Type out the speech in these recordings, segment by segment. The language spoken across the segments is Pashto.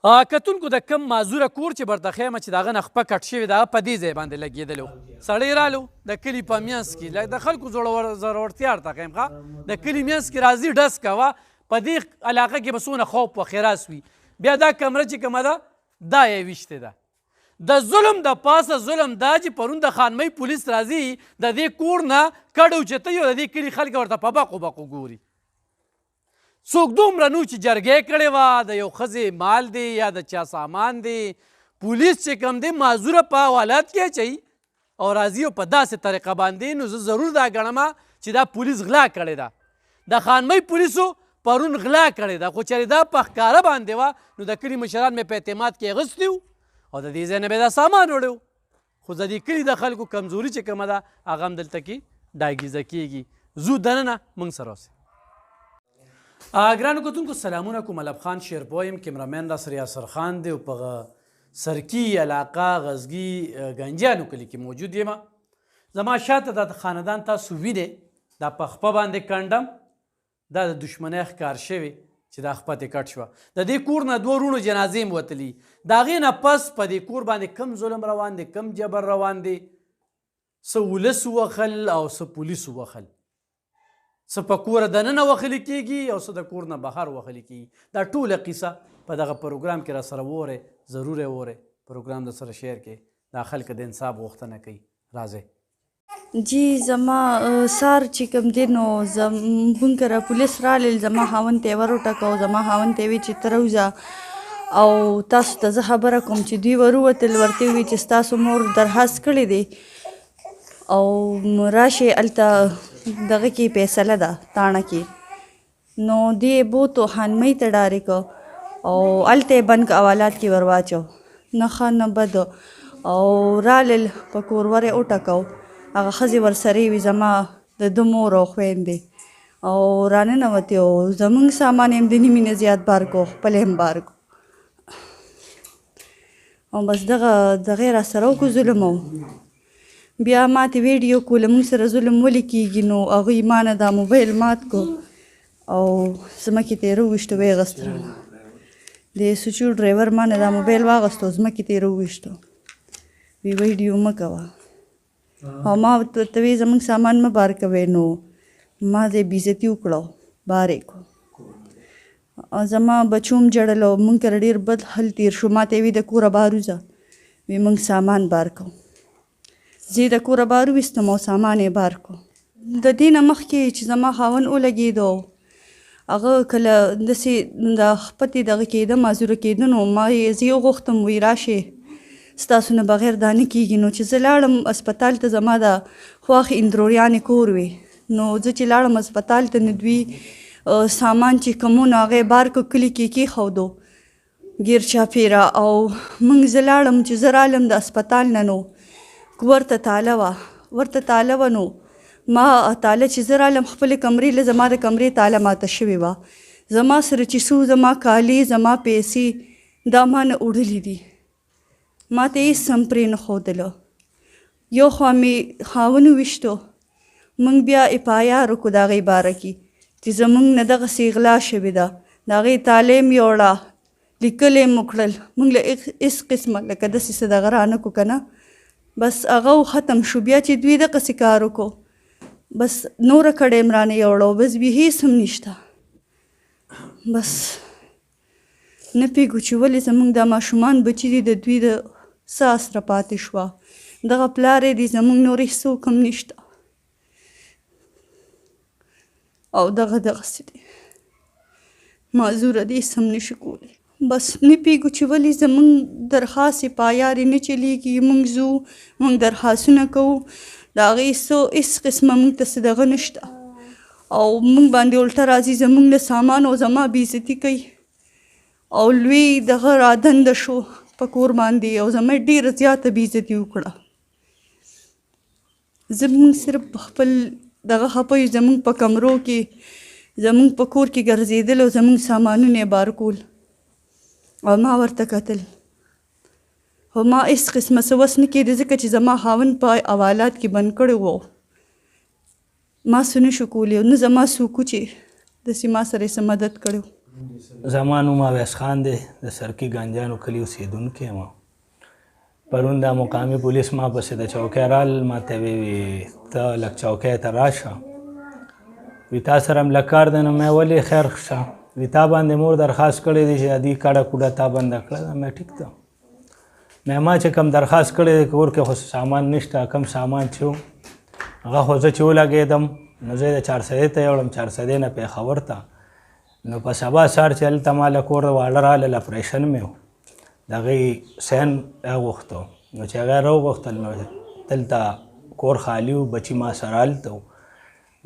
کتونکو د کم معذوره کور چې برته خیمه چې د هغه نه خپه کټ شوې د هغه په دې ځای باندې لګېدلی و. سړی رالو د کلي په منځ کې د خلکو زړورتیا ورته ښیم ښه د کلي منځ کې راځي ډز کوه په دې علاقه کې به څونه خوف و خراس وي. بیا دا کمره چې کومه ده دا یې ویشتې ده. د ظلم د پاسه ظلم دا چې پرون د خانمۍ پولیس راځي د دې کور نه کډ اوچتوي او د دې کلي خلک ورته په بقو بقو ګوري. څوک دومره نو چې جرګې کړې وه د یو ښځې مال دی یا د چا سامان دی پولیس چې کوم دی معذوره په حوالات کې اچوي او راځي او په داسې طریقه باندې نو زه ضرور دا ګڼم چې دا پولیس غلا کړې ده. د خانمۍ پولیسو پرون غلا کړې ده خو چېرې دا په ښکاره باندې وه نو د کلي مشران مې په اعتماد کې اخیستي وو او د دې ځای نه به دا سامان وړی وو. خو د دې کلي د خلکو کمزوري چې کومه ده هغه هم دلته کې ډاګیزه کېږي. زو دننه موږ سره اوسئ. ګرانو کتونکو سلامونه کوم. ملب خان شیرپو یم، کیمرامین را سره یاسر خان دی او په سرکی علاقه غزګي ګنجیانو کلي کې موجود یم. زما شاته دا خاندان تاسو وینئ دا په خپه باندې کنډم دا د دشمنۍ ښکار شوی چې دا خپه ترې کټ شوه. د دې کور نه دوه وروڼو جنازې م وتلي. د هغې نه پس په دې کور باندې کم ظلم روان دی کم جبر روان دی. څه ولس ووخل او څه پولیس ووخل، څه په کوره دننه وخلی کېږي او څه د کور نه بهر وخلی کېږي. دا ټوله قیصه په دغه پروګرام کې را سره وورئ، ضرور یې وورئ. پروګرام در سره شیر کې دا خلک د انصاف غوښتنه کوي. راځئ. جی زما سار چې کوم دی نو زموږ کره پولیس رالل، زما خاوند ته یې وروټکه او زما خاوند ته یې ویې چې ته راوځه او تاسو ته زه خبره کوم چې دوی وروتل ورته یې وویل چې ستاسو مور درخواست کړی دی او راشئ هلته دغه کې فیصله ده تاڼه کې. نو دې بوتو خانمۍ ته ډارې او هلته یې بند حوالات کې ور واچو. نه ښه نه بد او رالل په کور ور یې وټکو. هغه ښځې ورسره وي زما د ده مور او خویندې او راننوتې او زموږ سامان یې هم د نیمې نه زیات بار کړو، خپل یې هم بار کړو او بس دغه را سره وکړو ظلم. او بیا ماته ویډیو کوله موږ سره ظلم ولې کېږي نو هغوی ما نه دا موبایل مات کړو او ځمکې ته یې راوویشتو ویې غوسته رانه. د سوچو ډرایور ما نه دا موبایل واغوستو ځمکې ته یې راوویشتو وی ویډیو مه کوه او ما ورته وی زموږ سامان مه بار کوئ. نو ما دې بېعزتي وکړه بار یې کړو. زما بچو هم ژړل او موږ کره ډېر بد حل تېر شو. ما ته یې وی د کوره بار وځه، وی موږ سامان بار کوو. زه د کوره بار وویستم او سامان یې بار کړو. د دې نه مخکې چې زما خاوند ولګېدو هغه کله داسې د خپتې دغه کېده معذوره کېده نو ما یې زه یې وغوښتم وی راشئ ستاسو نه بغیر دا نه کېږي. نو چې زه لاړم اسپتال ته زما د خواښې اندروریانې کور وې نو زه چې لاړم اسپتال ته نو دوی سامان چې کوم و نو هغه یې بار کړو کلي کې کېښودو ګیر چاپېره او موږ زه لاړم چې زه رالم د اسپتال نه نو ورته تاله وه نو ما تاله چې زه رالم خپلې کمرې له زما د کمرې تاله ماته شوې وه. زما سره چې څو زما کالي زما پیسې دا ما نه وړلي دي، ما ته هېڅ هم پرې نه ښودله. یو خوا مې خاوند وویشتو موږ بیا FIR وکړو د هغې باره کې چې زموږ نه دغسې غلا شوې ده. د هغې تاله یې مې وړه لیکل یې مو کړل موږ له هېڅ قسمه لکه داسې څه دغه رانه کړو که نه بس هغه ختم شو. بیا چې دوی دغسې کار وکړو بس نوره کډه یې م رانه یوړه بس بیا هېڅ هم نشته. بس نه پوهېږو چې ولې زموږ دا ماشومان بچي دي د دوی د څه اسره پاتې شوه. دغه پلار یې دی زموږ نور هېڅوک هم نشته او دغسې دی معذوره دی هېڅ هم نشي کولی. بس نه پوهېږو چې ولې زموږ درخواست FIR یې نه چلېږي. موږ ځو موږ درخواستونه کوو د هغې هېڅ قسمه موږ ته څه دغه نشته او موږ باندې الټه راځي زموږ له سامان او زما بېعزتي کوي او لوی دغه رادنده شو په کور باندې او زما ډېره زیاته بېعزتي وکړه. زموږ صرف په خپل دغه خپه یو زموږ په کمرو کې زموږ په کور کې ګرځېدل او زموږ سامانونه یې بار کول او ما ورته کتل خو ما هېڅ قسمه څه وس نه کېده ځکه چې زما خاوند په حوالات کې بند کړی و. ما څه نه شو کولی او نه زما څوک و چې داسې ما سره یې څه مدد کړی و. زما نوم اویس خان دی د سرکي ګنجانو کلي اوسېدونکی یم پرون دا مقامي پولیس ما پسې د چوکۍ رال ما ته ویې ته لږ چوکۍ ته راشه وي تا سره هم لږ کار دی نو مې ولې خیر شه وي تا باندې مور درخواست کړی دی چې ادي کډه کوډه تا بنده کړه ده مې ټیک ده مې ما چې کوم درخواست کړی دی کور کې خو سامان نشته کم سامان چې و هغه خو زه چې ولګېدم نو زه یې د چارسدې ته یوړم چارسدې نه پېښور ته نو په سبا سهار چې هلته ما له کور واړه راغلل اپریشن مې و د هغې سین غوښتو نو چې هغه راوغوښتل نو دلته کور خالي و بچي ما سره هلته و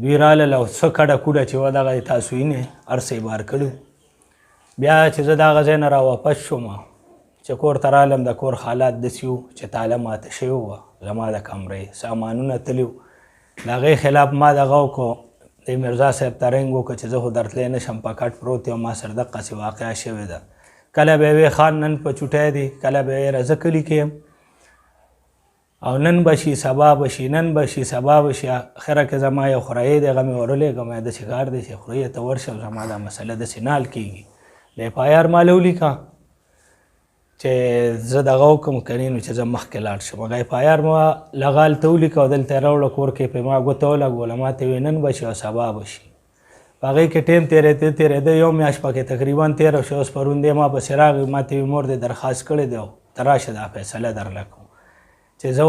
دوی رالل او څه کډه کوډه چې وه دغه یې تاسو وینې هر څه یې بار کړي بیا چې زه د هغه ځای نه راواپس شوم چې کور ته رالم د کور حالات داسې وو چې تاله ماته شوې وه زما د کمرې سامانونه تلي وو د هغې خلاف ما دغه وکړو د مرزا صاحب ته رنګ وکړه چې زه خو درتلی نه شم په کټ پروت یم ما سره دقسې واقعه شوې ده کله به یې خان نن په چوټی دی کله به یې زه کلي کې یم او نن به شي سبا به شي نن به شي سبا به شي اخره کې زما یو خورایې دی هغه مې ورولېږم داسې کار دی چې خورایې ته ورشه زما دا مسله داسې نه حل کېږي د اف آی آر ماله ولیکه چې زه دغه وکړم کنې نو چې زه مخکې لاړ شم هغه اف آی آر ما لغه هلته ولیکه او دلته یې راوړه کور کې پرې ما ګوته ولګوله ما ته ویې نن به شي او سبا به شي په هغې کې ټیم تېرېده یو میاشت پکې تقریبا تېره شوه اوس پرون دی ما پسې راغی ما ته ویې مور دې درخواست کړی دی او ته راشه دا فیصله درله کوم چې زه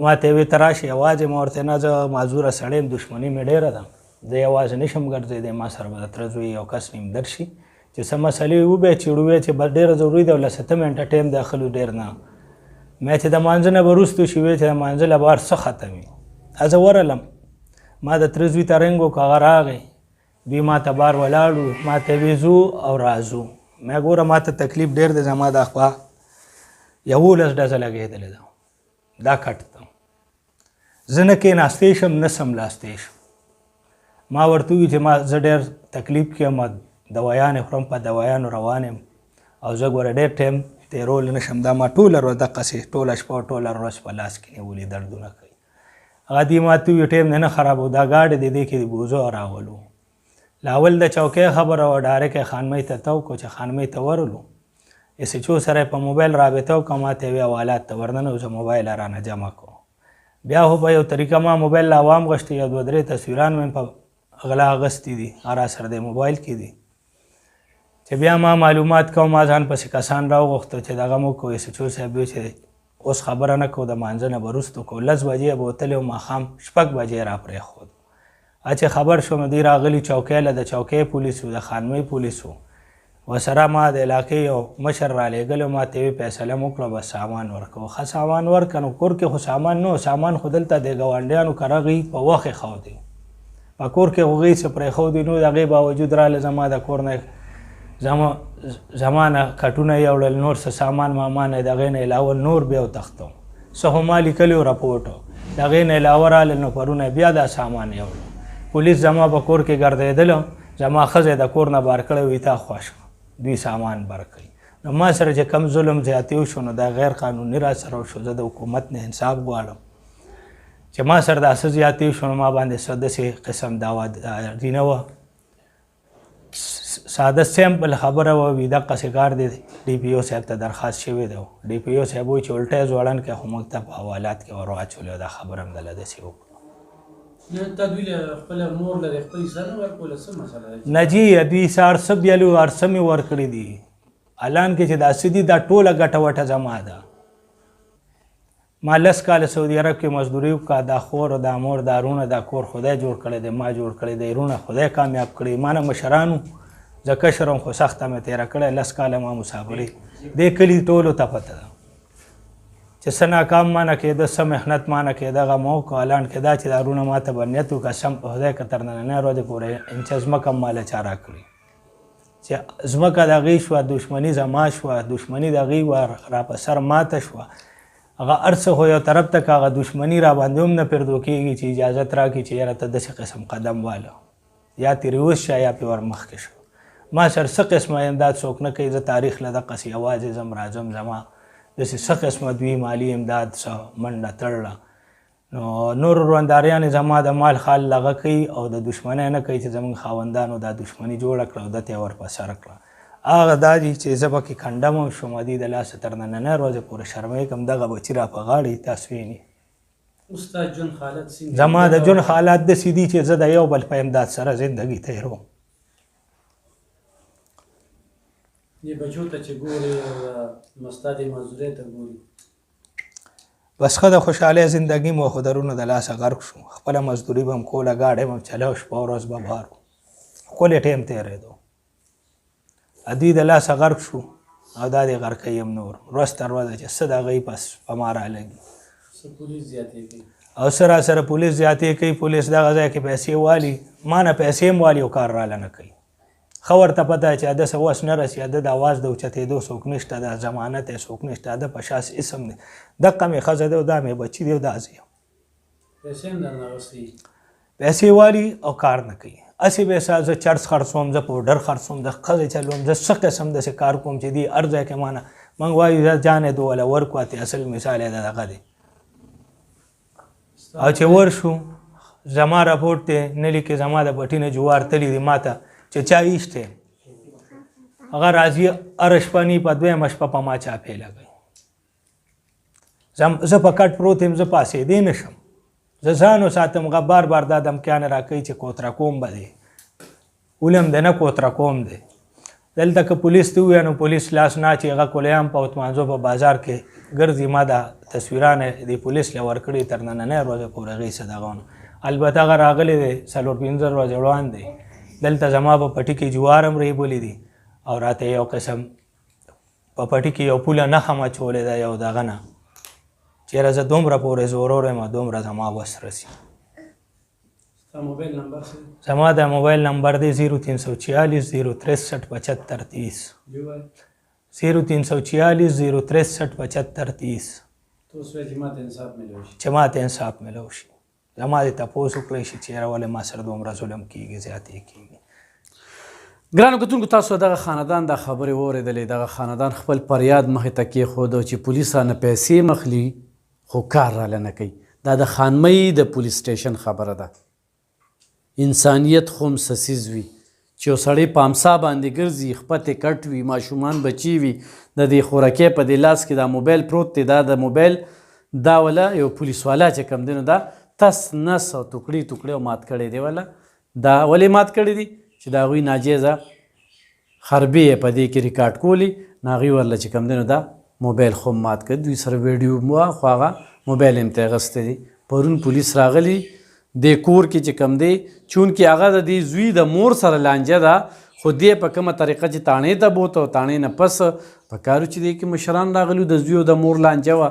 ما ته ویې ته راشې یوازې ما ورته نه زه معذوره سړی یم دښمني مې ډېره ده زه یوازې نشم ګرځېدی ما سره به د تره زوی یو کس نیم درشي چې څه مسلې وبیا چېړو وی چې بس ډېره ضروري ده او له 7 منټه ټایم داخلو ډېر نه مې چې د مانځه نه به وروستو شي وی چې د مانځه له به هر څه ختم وي زه ورغلم ما د تره زوی ته رنګ وکړو هغه راغی دوی ما ته بار ولاړو ما ته ویې ځو او راځو مې ګوره ما ته تکلیف ډېر دی زما دا خوا 11 ډزه لګېدلې ده دا کټ ته زه نه کېناستی شم نه سملاستی شم ما ورته ووي چې ما زه ډېر تکلیف کې یم دوایانې خورم په دوایانو روان یم او زه ګوره ډېر ټایم تېرولی نه شم دا ما ټوله ورځ دقسې ټوله شپه ټوله ورځ په لاس کې نیولي دردونه کوي هغه دې ما ته ووي ټایم دې نه خرابو دا ګاډی دی دې کې د بوزو راولو لاول د چوکۍ خبره وه ډایرکټ یې خانمۍ ته تو کړو چې خانمۍ ته ورولو ایس ایچ او سره په موبایل رابطه وکړه ما ته یې ویې حوالات ته ورننوځه موبایل یې رانه جمع کړو بیا خو په یو طریقه ما موبایل له عوام غوښتي یو 2-3 تصویران مې په غلا اخیستي دي هغه سره د موبایل کې دي چې بیا ما معلومات کوم ما ځان پسې کسان راوغوښتل چې دغه مو کوو ایس ایچ او صاحب ویل چې اوس خبره نه کوو د مانځه نه به وروستو کوو 10 بجې به وتلې وو ماښام 6 بجې را پرېښود چې خبر شوم دوی راغلي چوکۍ له د چوکۍ پولیس و د خانمۍ پولیس و ورسره ما د علاقې یو مشر رالیږلی ما ته یې فیصله مو کړه بس سامان ورکوه ښه سامان ورکړه نو کور کې خو سامان نه و سامان خو دلته د ګاونډیانو کره غي په وخت ایښودی په کور کې خو غي څه پرېښودي نو د هغې باوجود راله زما د کور نه زما نه کټونه یې وړل نور څه سامان ماما نه د هغې نه علاوه نور بیا وتښتو څه خو ما لیکلي و رپورټو د هغې نه علاوه رالل نو پرونه بیا دا سامان یې وړل پولیس زما په کور کې ګرځېدله زما ښځه د کور نه بار کړی وي تا خوښ دوی سامان بر کوي نو ما سره چې کم ظلم زیاتی وشو نو دا غیر قانوني را سره وشو زه د حکومت نه انصاف غواړم چې ما سره دا څه زیاتی وشو نو ما باندې څه داسې قسم داواداري نه وه ساده سیمپل خبره وه وي دقسې کار دی ډي پي او صاحب ته درخواست شوی دی ډي پي او صاحب وایي چې الټی ځوړن کې خو موږ ته په حوالات کې ور واچولې او دا خبره هم دله داسې وکړو نه جی دوی سار څه بیلو هر څه مې ورکړي دي الان کې چې دا څه دي دا ټوله ګټه وټه زما ده ما 10 کاله سعودي عرب کې مزدوري وکړه دا خور دا مور دا رونه دا کور خدای جوړ کړی دی ما جوړ کړی دی رونه خدای کامیاب کړی ما نه مشرانو زه کشر یم خو سخته مې تېره کړی 10 کاله ما مسافري دې کلي ټولو ته پته ده چې څه ناکام ما نه کېده څه محنت ما نه کېده هغه ما وکړو الان کې دا چې دا رونه ما ته به نیت وکړه سم په خدای که تر نننۍ ورځې پورې انچه ځمکه هم ماله چا راکړي چې ځمکه د هغې شوه دښمني زما شوه دښمني د هغې وه را په سر ماته شوه هغه هر څه خو یو طرف ته که هغه دښمني را باندې هم نه پرېږدو کېږي چې اجازت راکړي چې یاره ته داسې قسم قدم واله یا ترې اوس شه یا پرې ور مخکې شه ما سره څه قسمه امداد څوک نه کوي زه تاریخ له دقسې یوازې ځم راځم زما داسې څه قسمه دوی مالي امداد څه منډه تړله نو نور ورونداریان زما د مال خال لغه کوي او د دشمنۍ نه کوي چې زموږ خاوندانو دا دشمني جوړه کړه او دته یې ورپسره کړه. هغه دا دي چې زه پکې کنډم هم شوم دوی د لاسه تر نننۍ ورځې پورې شرمۍ کوم دغه بچي را په غاړې تاسو ویني. زما د ژوند حالات داسې دي چې زه د یو بل په امداد سره زندګي تېروم. بچو ته چې ګورې او ستا د مزدورۍ ته ګوري بس ښه د خوشحالۍ زندګي مو خو درونو د لاسه غرق شو. خپله مزدوري به م کوله ګاډی به م چلو شپه ورځ به بار و ښکلی ټیم تېرېدو. دوی د لاسه غرق شو او دا دې غرقوي هم نور ورځ تر ورځه چې څه د هغوی په ما رالګي او څه را سره پولیس زیاتې کوي. پولیس دغه ځای کې پیسې والي ما نه پیسې هم والي او کار راله نه کوي. ښه ورته پته چې اده څه وس نه رسي اده د اواز د اوچتېدو څوک نشته د ضمانت یې څوک نشته اده په شاس اسم دی دقه مې ښځه دی او دا مې بچي دی او دا زه یم. پیسې والي او کار نه کوي. هسې به زه چرس خرڅوم زه پوډر خرڅوم زه ښځې چلوم زه څه قسم داسې کار کوم چې دی هر ځای کې ما نه موږ وایو جانې دوله ورکو اتې اصل مثال یې د دغه دی. او چې ورشو زما راپورټ دی نه لیکې زما د پټي نه جوار تلي دي ما ته چې چا ایستی هغه راځي هره شپه نی په دویمه شپه په ما چاپې لګوي. زه په کټ پروت یم زه پاسېدی نه شم زه ځان وساتم هغه بار بار دا دمکیانې راکوي چې کوتره کوم به دی ولم دی نه کوتره کوم دی. دلته که پولیس ته ووایه نو پولیس لاس نه اچي هغه کولیام په اتمانځو په بازار کې ګرځي. ما دا تصویران د پولیس له ورکړي تر نننۍ ورځې پورې هغې څه دغه ونه البته هغه راغلی دی 4-5 ورځې وړاندې دلته زما په پټي کې جوار هم ریبلي دي او راته یو قسم په پټي کې یو پوله نښه م اچولې ده یو دغه نه چېرې زه دومره پورې زورور یم دومره زما وس رسي. زما د موبایل نمبر دی 0340 063 75 30 0340 063 75 30 چې ماته انصاف میلو شي. زما دې تپوس وکړی شي چې یاره ولې ما سره دومره ظلم کېږي زیاتې کېږي. ګرانو کتونکو تاسو دغه خاندان دا خبرې واورېدلې. دغه خاندان خپل فریاد مخې ته کېښود چې پولیس رانه پیسې مخلي خو کار راله نه کوي. دا د خانمۍ د پولیس سټیشن خبره ده. انسانیت خو هم څه څیز وي چې یو سړی په امسا باندې ګرځي خپتې کټ وي ماشومان بچي وي د دې خوراکۍ په دې لاس کې دا موبایل پروت دی دا د موبایل دا ولا یو پولیس والا چې کوم دی نو دا تس نس او ټوکړي ټوکړي او مات کړی دی ولا دا ولې مات کړی دی چې د هغوی ناجیزه خربې یې په دې کې ریکارډ کولی نو هغوی ورله چې کوم دی نو دا موبایل خو مات کړ. دوی سره ویډیو مو خو هغه موبایل یې ته اخیستی دی. پرون پولیس راغلی د کور کې چې کم دی چونکې هغه د دې زوی د مور سره لانجه ده خو دې په کومه طریقه چې تاڼې ته بوته او تاڼې نه پس په کارو چې دی کې مشران راغلي د زوی او د مور لانجه وه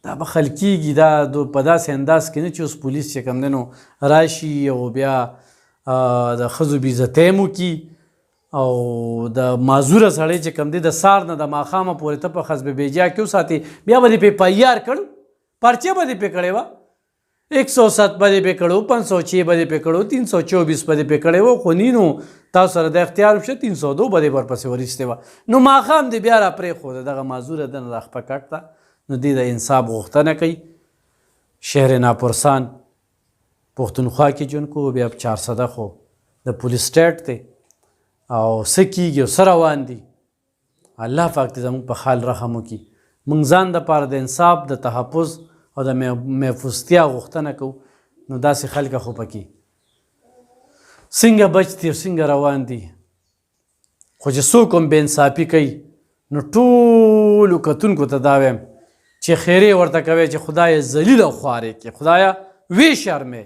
دا به حل کېږي. دا په داسې انداز کې نه چې اوس پولیس چې کوم دی نو راشي او بیا د ښځو بېعزتۍ مو کي او د معذوره سړی چې کوم دی د سار نه د ماښامه پورې ته په حزب بیجا کې وساتې بیا به دې پې پایار کړ پرچې به دې پې کړې وه 107 به دې پې کړو 506 به دې پې کړو 324 به دې پې کړې وه خو نینو تاسو سره د اختیار وشه 302 به دې ورپسې ورایستې وه نو ماښام دې بیا را پرېښوده دغه معذوره ده نه راخپه کټ ته نو دې د انصاف غوښتنه کوي. شهر ناپرسان پښتونخوا کې ژوند کوو بیا 400 خو د پولیس سټیټ دی او څه کېږي او څه روان دي الله پاک دې زموږ په حال رحم وکړي. موږ ځان دپاره د انصاف د تحفظ او د محفوظتیا غوښتنه کوو نو داسې خلکه خو پکې څنګه بچ دي او څنګه روان دي خو چې څوک هم بې انصافي کوي نو ټولو کتونکو ته دا وایم چې خیرې ورته کوئ چې خدایه ذلیل او خوارې کړي خدایه وی شرمې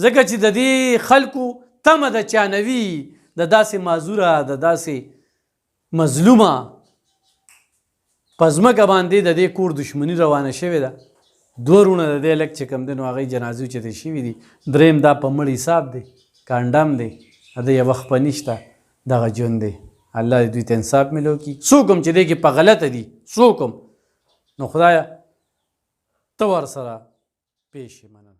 ځکه چې د دې خلکو تمه د چا نه وي د داسې معذوره د داسې مظلومه په ځمکه باندې د دې کور دشمني روانه شوې ده. 2 وروڼه د دې لږ چې کوم دی نو هغوی جنازې اوچتې شوي دي. دریم دا په مړ حساب دی کانډم دی د یوه خپه نشته دغه ژوند دی. الله دې دوی ته انصاف میلو کړي. څوک هم چې دی کې په غلطه دي څوک هم نو خدایه ته ورسره پیش یې مننه.